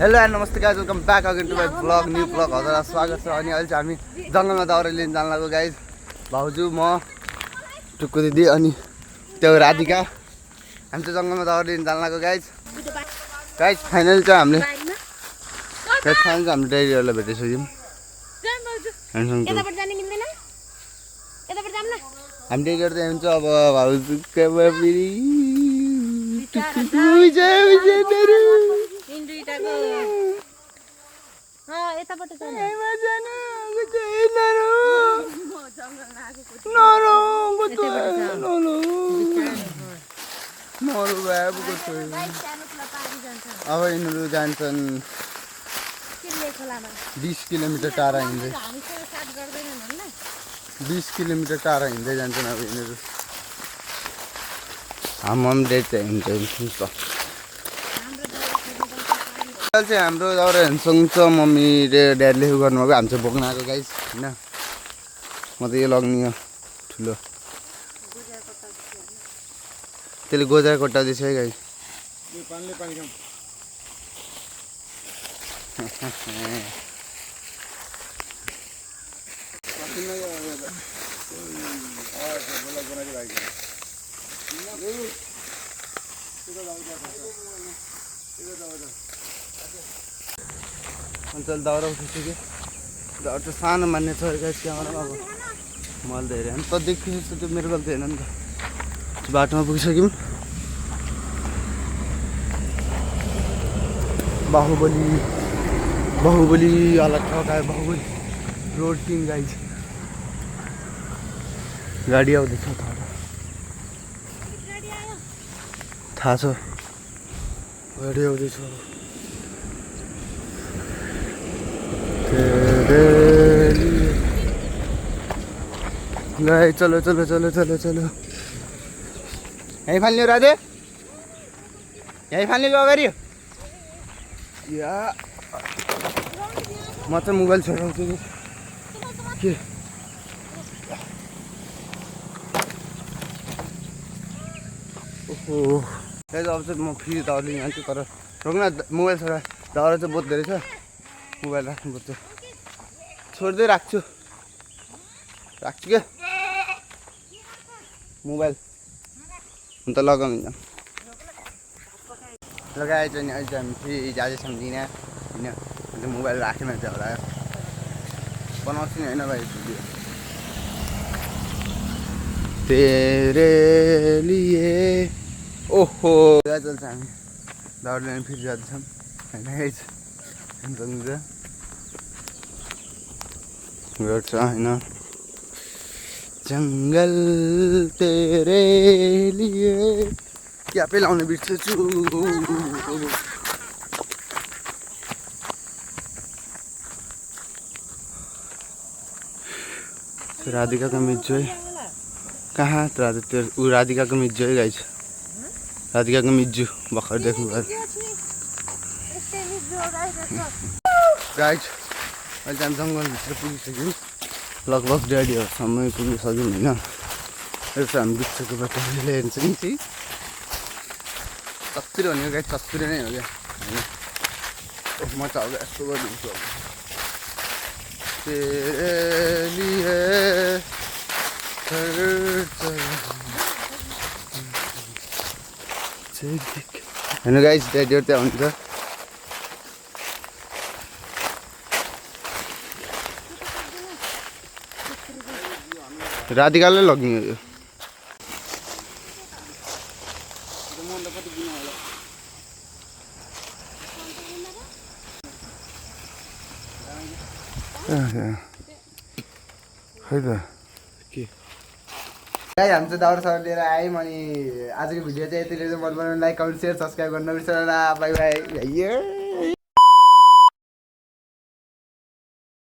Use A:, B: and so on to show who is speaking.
A: Hello and नमस्ते guys welcome back again to my blog new blog हजुरलाई स्वागत छ। अनि अहिले चाहिँ हामी जङ्गलमा दाउरा लिन जान लाग्यो गाइज। भाउजू म टुक्कु दिदी अनि त्यो राधिका हामी चाहिँ जङ्गलमा दाउरा लिन जान लाग्यो गाइज। फाइनल चाहिँ हामीले डाइरीहरूलाई भेटिसक्यौँ। हामी डाइरीहरू चाहिँ हुन्छ अब भाउजू अब यिनीहरू जान्छन् 20 किलोमिटर टाढा हिँड्दै 20 किलोमिटर टाढा हिँड्दै जान्छन् अब यिनीहरू। हाम्रो डेट चाहिँ हुन्छ चाहिँ हाम्रो दाउरा सँगसँगै मम्मी र ड्याडीले गर्नुभएको हामी चाहिँ बोक्न आएको गाइस होइन। म त यो लग्ने हो ठुलो त्यसले गोजार कोट्टाउँदैछ है गाइस। दाउरा उठिसक्यो। दाउरा चाहिँ सानो मान्ने छ गाइस क्यामेरामा। अब मैले त हेरेँ त देखिन्छ त्यो मेरो गल्ती होइन नि त। बाटोमा पुगिसक्यौँ। बाहुबली अलग ठकायो बाहुबली रोड किङ गाइस। गाडी आउँदैछ थाहा छ गाडी आउँदैछ। गाई चलो चलो चलो चलो चलो यहीँ फाल्ने राजे यहीँ फाल्ने अगाडि या म चाहिँ मोबाइल छोडाउँछु के ओहो गाइस। अब चाहिँ म फेरि दाउरा लिन जान्छु तर रोक्न मोबाइल छोडा दाउरा चाहिँ बोक्दो रहेछ। मोबाइल राख्नुपर्छ छोड्दै राख्छु क्या मोबाइल अन्त लगाउनु लगाएछ नि। अहिले चाहिँ हामी फेरि जाँदैछौँ दिन होइन। अन्त मोबाइल राखेन चाहिँ होला बनाउँछु नि होइन भाइ भिडियो तेरे लिए। ओहो चल्छ हामी दाउरा लिन फेरि जाँदैछौँ होइन गाइस। गर्छ होइन जङ्गल तेरे लिए क्या पे लाउने बिर्सेछु। राधिकाको मिजो है कहाँ त्यो राधिकाको मिजो है गाइस। राधिकाको मिजो भर्खर देख्नु भयो गाइस। अहिले चाहिँ जङ्गलभित्र पुगिसक्यौँ लगभग ड्याडीहरूसम्म पुगिसक्यौँ होइन। एउटा हामी बिचको बाटो हेर्छ नि चाहिँ तस्तिर हो नि गाइस तस्तिर नै हो क्या होइन। म चाहिँ अब यस्तो गरिदिन्छु होइन गाइस। ड्याडीहरू त्यहाँ हुन्छ राधिकालाई लग्ने हो यो। खै त के गाइस हामी चाहिँ दाउरा साउरा लिएर आयौँ। अनि आजको भिडियो चाहिँ यति लिएर मन बनाउनु लाइक कमेन्ट सेयर सब्सक्राइब गर्न नबिर्सनु। By by.